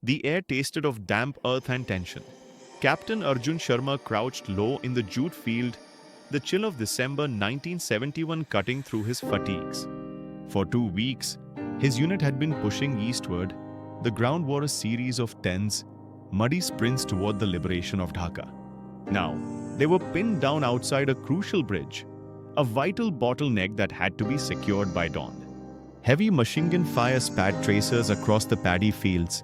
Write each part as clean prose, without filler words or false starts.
The air tasted of damp earth and tension. Captain Arjun Sharma crouched low in the jute field, the chill of December 1971 cutting through his fatigues. For 2 weeks, his unit had been pushing eastward. The ground wore a series of tense, muddy sprints toward the liberation of Dhaka. Now, they were pinned down outside a crucial bridge, a vital bottleneck that had to be secured by dawn. Heavy machine gun fire spat tracers across the paddy fields,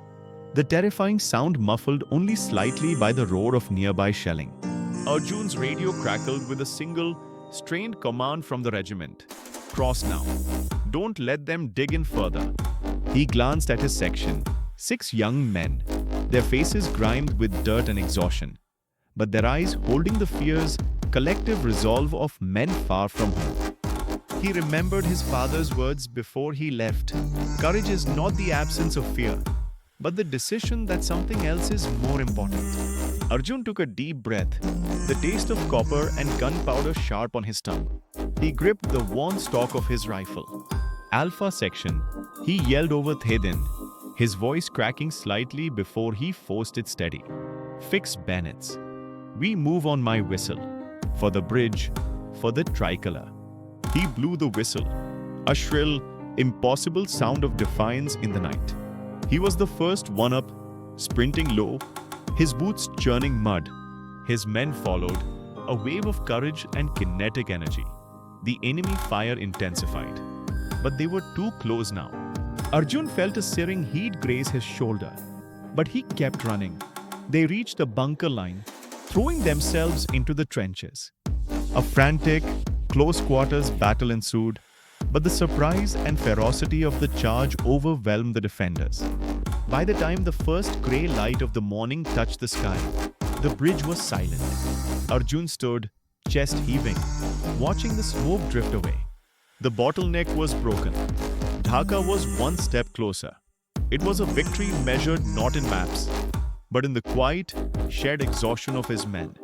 the terrifying sound muffled only slightly by the roar of nearby shelling. Arjun's radio crackled with a single, strained command from the regiment. Cross now. Don't let them dig in further. He glanced at his section. 6 young men, their faces grimed with dirt and exhaustion, but their eyes holding the fierce, collective resolve of men far from home. He remembered his father's words before he left. Courage is not the absence of fear, but the decision that something else is more important. Arjun took a deep breath, the taste of copper and gunpowder sharp on his tongue. He gripped the worn stock of his rifle. Alpha section, he yelled over Thedin, his voice cracking slightly before he forced it steady. Fix bayonets. We move on my whistle. For the bridge, for the tricolor. He blew the whistle, a shrill, impossible sound of defiance in the night. He was the first one up, sprinting low, his boots churning mud. His men followed, a wave of courage and kinetic energy. The enemy fire intensified, but they were too close now. Arjun felt a searing heat graze his shoulder, but he kept running. They reached the bunker line, throwing themselves into the trenches. A frantic, close-quarters battle ensued, but the surprise and ferocity of the charge overwhelmed the defenders. By the time the first grey light of the morning touched the sky, the bridge was silent. Arjun stood, chest heaving, watching the smoke drift away. The bottleneck was broken. Dhaka was one step closer. It was a victory measured not in maps, but in the quiet, shared exhaustion of his men.